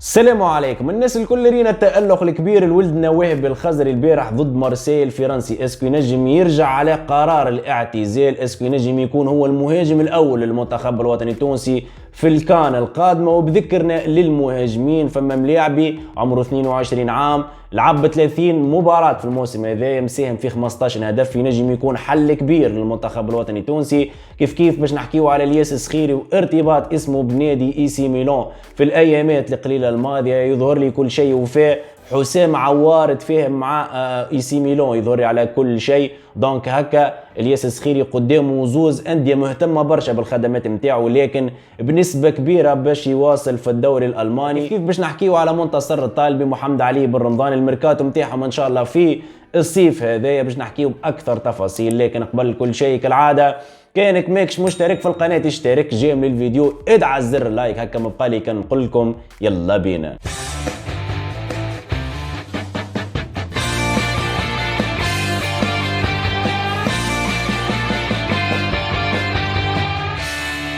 السلام عليكم. الناس الكل رينا التألق الكبير لولدنا وهب الخزري البارح ضد مارسيل الفرنسي. اسكو ينجم يرجع على قرار الاعتزال؟ اسكو ينجم يكون هو المهاجم الاول للمنتخب الوطني التونسي في الكان القادمه؟ وبذكرنا للمهاجمين، فما ملاعبي عمره 22 عام، لعب 30 مباراة في الموسم هذا، مساهم في 15 هدف، ينجم يكون حل كبير للمنتخب الوطني التونسي. كيف باش نحكيو على الياس السخيري وارتباط اسمه بنادي اي سي ميلان في الايامات القليله الماضيه. يظهر لي كل شيء وفاء. حسام عوار تفاهم مع اي سي ميلان، يظهر لي على كل شيء. دونك هكا الياس السخيري قدامه زوز انديه مهتمه برشا بالخدمات نتاعو، لكن بنسبه كبيره باش يواصل في الدوري الالماني. كيف باش نحكيو على منتصر الطالبي، محمد علي بن رمضان، الميركاتو نتاعهم ان شاء الله في الصيف هذايا باش نحكيو باكثر تفاصيل. لكن قبل كل شيء كالعاده، كانك ماكش مشترك في القناه اشترك، جيم للفيديو ادعى زر اللايك، هكا مبقالي كان نقول لكم يلا بينا.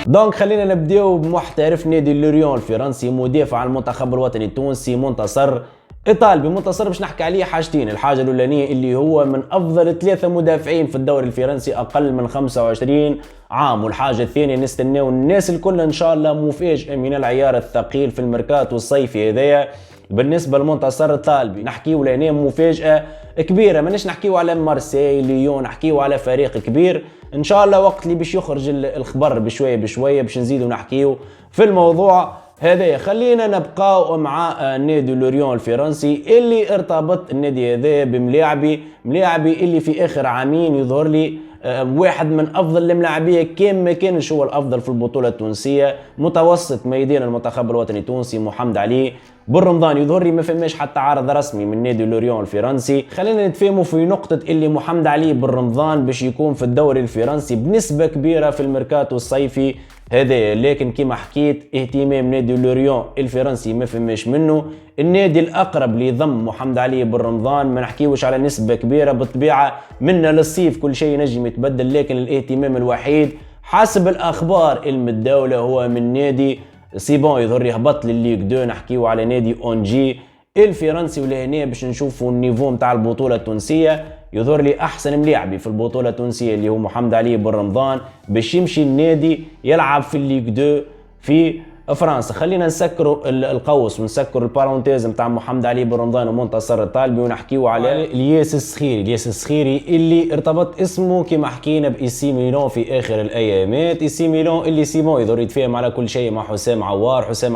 دونك خلينا نبداو بمحترف نادي لوريون الفرنسي، مدافع المنتخب الوطني التونسي منتصر الطالبي. منتصر باش نحكي عليه حاجتين. الحاجه الاولانيه اللي هو من افضل 3 مدافعين في الدوري الفرنسي اقل من 25 عام، والحاجه الثانيه نستناو الناس الكل ان شاء الله مفاجاه من العيار الثقيل في الميركاتو الصيفي هذايا بالنسبه لمنتصر الطالبي. نحكيو لهنا مفاجاه كبيره، ماناش نحكيو على مارسيل ليون، نحكيو على فريق كبير. ان شاء الله وقت اللي باش يخرج الخبر بشويه بشويه باش نزيدو نحكيو في الموضوع هذايا. خلينا نبقاو مع نادي لوريون الفرنسي اللي ارتبط النادي هذا بملاعبي اللي في اخر عامين يظهر لي واحد من افضل الملاعبيه، كان ما كانش هو الافضل في البطوله التونسيه. متوسط ميدان المنتخب الوطني التونسي محمد علي بن رمضان، يظهر لي ما فماش حتى عرض رسمي من نادي لوريون الفرنسي. خلينا نتفاهموا في نقطه اللي محمد علي بن رمضان باش يكون في الدوري الفرنسي بنسبه كبيره في الميركاتو الصيفي هذا، لكن كما حكيت اهتمام نادي لوريون الفرنسي ما فماش منه. النادي الاقرب لضم محمد علي بن رمضان ما نحكيوش على نسبه كبيره، بالطبيعه منا للصيف كل شيء نجم يتبدل، لكن الاهتمام الوحيد حسب الاخبار المتداوله هو من نادي سيبون، يظهر يهبط للليغ 2. نحكيو على نادي اونجي الفرنسي، ولهنا باش نشوفوا النيفو نتاع البطوله التونسيه. يظهر لي احسن ملاعبي في البطوله التونسيه اللي هو محمد علي بن رمضان باش يمشي النادي يلعب في الليغ 2 في فرنسا. خلينا نسكروا القوس ونسكروا البارونتيز نتاع محمد علي بن رمضان ومنتصر الطالبي، ونحكيو على الياس السخيري اللي ارتبط اسمه كما حكينا باي سي ميلان في اخر الايامات. اي سي ميلان اللي سيمون يظهر يتفاهم على كل شيء مع حسام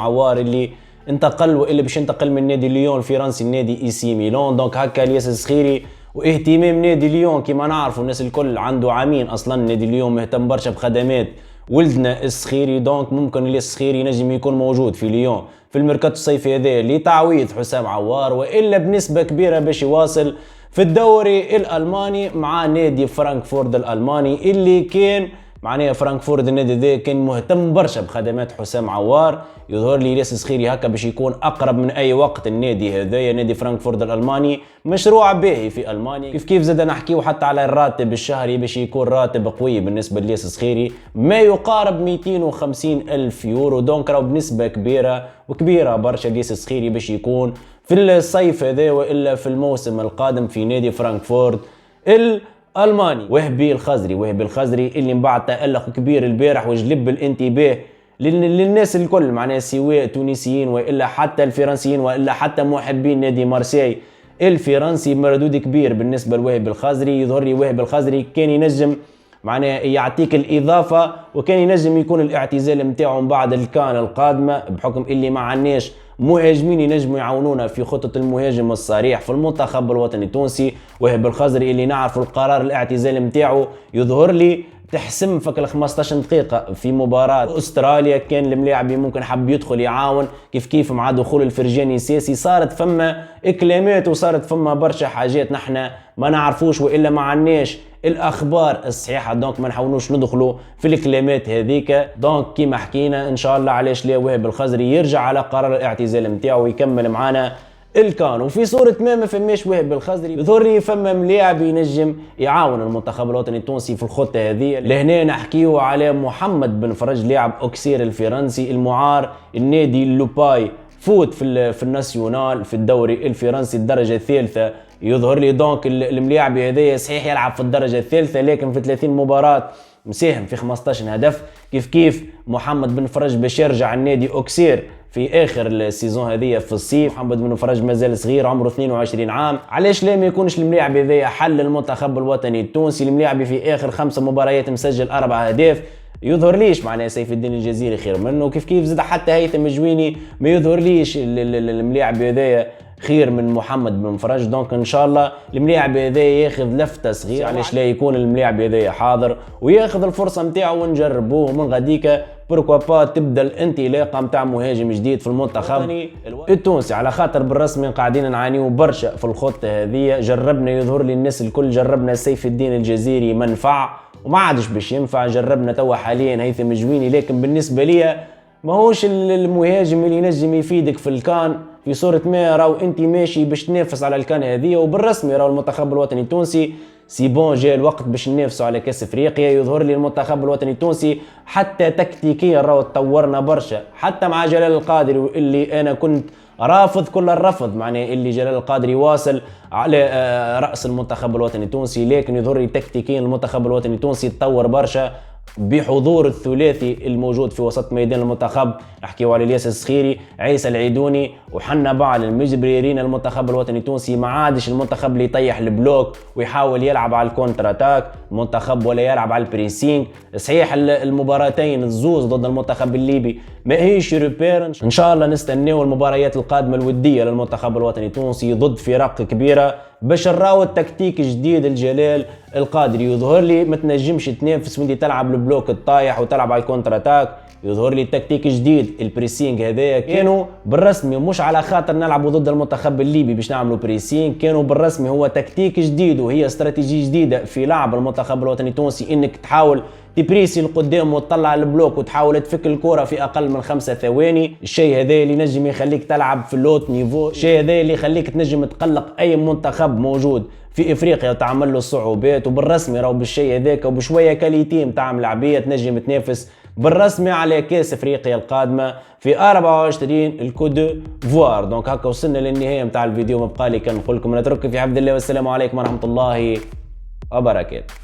عوار اللي انتقل واللي باش ينتقل من نادي ليون الفرنسي لنادي اي سي ميلان. دونك هكا الياس السخيري واهتمام نادي ليون كما نعرفوا الناس الكل، عنده عامين اصلا نادي ليون مهتم برشا بخدمات ولدنا السخيري. دونك ممكن الياس السخيري نجم يكون موجود في ليون في الميركاتو الصيفي هذا لتعويض حسام عوار، والا بنسبه كبيره باش يواصل في الدوري الالماني مع نادي فرانكفورت الالماني اللي كان معناها فرانكفورت النادي ذا كان مهتم برشا بخدمات حسام عوار. يظهر لي الياس السخيري هكا باش يكون اقرب من اي وقت النادي هذايا نادي فرانكفورت الالماني، مشروع باهي في المانيا. كيف زاد نحكيو حتى على الراتب الشهري باش يكون راتب قوي بالنسبه للياس السخيري، ما يقارب 250 الف يورو. دونك راهو بنسبه كبيره برشا الياس السخيري باش يكون في الصيف هذا والا في الموسم القادم في نادي فرانكفورت الالماني. وهبي الخزري اللي من بعد تألق كبير البارح وجلب الانتباه للناس الكل، معناها سواء تونسيين والا حتى الفرنسيين والا حتى محبين نادي مارسيل الفرنسي. مردود كبير بالنسبه لوهبي الخزري. يظهر لي وهبي الخزري كان ينجم معناها يعطيك الاضافه، وكان ينجم يكون الاعتزال نتاعو من بعد الكان القادمه، بحكم اللي ما عندناش مهاجمين ينجموا يعاونونا في خطه المهاجم الصريح في المنتخب الوطني التونسي. وهبي الخزري اللي نعرف القرار الاعتزال نتاعو يظهر لي تحسم فك ال 15 دقيقة في مباراة استراليا، كان الملاعبي ممكن حب يدخل يعاون كيف مع دخول الفرجاني ساسي. صارت فما اكلامات وصارت فما برشا حاجات نحنا ما نعرفوش والا ما عناش الاخبار الصحيحه، دونك ما نحاولوش ندخلوا في الكلمات هذيك. دونك كيما حكينا ان شاء الله علاش لا وهب الخزري يرجع على قرار الاعتزال نتاعو ويكمل معنا الكان. وفي صورة ما فماش وهب الخزري، يظهر لي فما ملاعب ينجم يعاون المنتخب الوطني التونسي في الخطة هذه. لهنا نحكيو على محمد بن فرج لاعب اوكسير الفرنسي المعار النادي لوباي فوت في الناسيونال في الدوري الفرنسي الدرجه الثالثه. يظهر لي دونك الملاعبي هذايا صحيح يلعب في الدرجه الثالثه، لكن في 30 مباراه مساهم في 15 هدف. كيف محمد بن فرج باش يرجع النادي اوكسير في اخر السيزون هذه في الصيف. محمد بن فرج مازال صغير عمره 22 عام، علاش لا ما يكونش الملاعب هذايا حل المنتخب الوطني التونسي؟ الملاعب في اخر 5 مباريات مسجل 4 اهداف. يظهر ليش معناها سيف الدين الجزيري خير منه، كيف زاد حتى هيثم الجويني ما يظهر ليش الملاعب هذايا خير من محمد بن فرج. دونك ان شاء الله الملاعب هذا ياخذ لفته صغيره، علاش لا يكون الملاعب هذا حاضر وياخذ الفرصه نتاعو ونجربوه من غاديكا. بوركوا با تبدا الانطلاقه نتاع مهاجم جديد في المنتخب التونسي، على خاطر بالرسمي قاعدين نعانيو برشا في الخطه هذه. جربنا يظهر لي الناس الكل، جربنا سيف الدين الجزيري ما نفع وما عادش باش ينفع، جربنا توا حاليا هيثم الجويني، لكن بالنسبه لي ماهوش المهاجم اللي ينجم يفيدك في الكان في صورة ما راهو انت ماشي باش تنافس على الكان هذه. وبالرسمي راهو المنتخب الوطني التونسي سيبون جاء الوقت باش ننافسوا على كاس افريقيا. يظهر لي المنتخب الوطني التونسي حتى تكتيكيا راهو تطورنا برشا، حتى مع جلال القادري اللي انا كنت رافض كل الرفض معناه اللي جلال القادري واصل على راس المنتخب الوطني التونسي، لكن يظهر لي تكتيكيا المنتخب الوطني التونسي تطور برشا بحضور الثلاثي الموجود في وسط ميدان المنتخب. نحكيو على الياس الصخيري، عيسى العيدوني وحنا بعض المجبرين. المنتخب الوطني التونسي ما عادش المنتخب اللي يطيح البلوك ويحاول يلعب على الكونتر اتاك المنتخب ولا يلعب على البريسينج. صحيح المباراتين الزوز ضد المنتخب الليبي ما هيش روبير، ان شاء الله نستناو المباريات القادمه الوديه للمنتخب الوطني التونسي ضد فرق كبيره باش نراو التكتيك جديد الجلال القادري. يظهر لي ما تنجمش تنافس وانت تلعب البلوك الطايح وتلعب على الكونتر اتاك. يظهر لي تكتيك جديد البريسينج هذايا كانوا بالرسمي مش على خاطر نلعبوا ضد المنتخب الليبي باش نعملوا بريسينج، كانوا بالرسمي هو تكتيك جديد وهي استراتيجية جديدة في لعب المنتخب الوطني التونسي، انك تحاول تبريسي لقدام وتطلع البلوك وتحاول تفك الكرة في اقل من 5 ثواني. الشيء هذا اللي نجم يخليك تلعب في اللوت نيفو، الشيء هذا اللي يخليك تنجم تقلق اي منتخب موجود في افريقيا وتعمل له الصعوبات. وبالرسمي راهو بالشيء هذاك وبشويه كاليتي نتاع ملاعبيه تنجم تنافس بالرسمي على كاس افريقيا القادمه في 24 الكود فوار. دونك هكا وصلنا للنهايه نتاع الفيديو، ما بقى لي كان نقول لكم نترك في حفظ الله والسلام عليكم ورحمه الله وبركاته.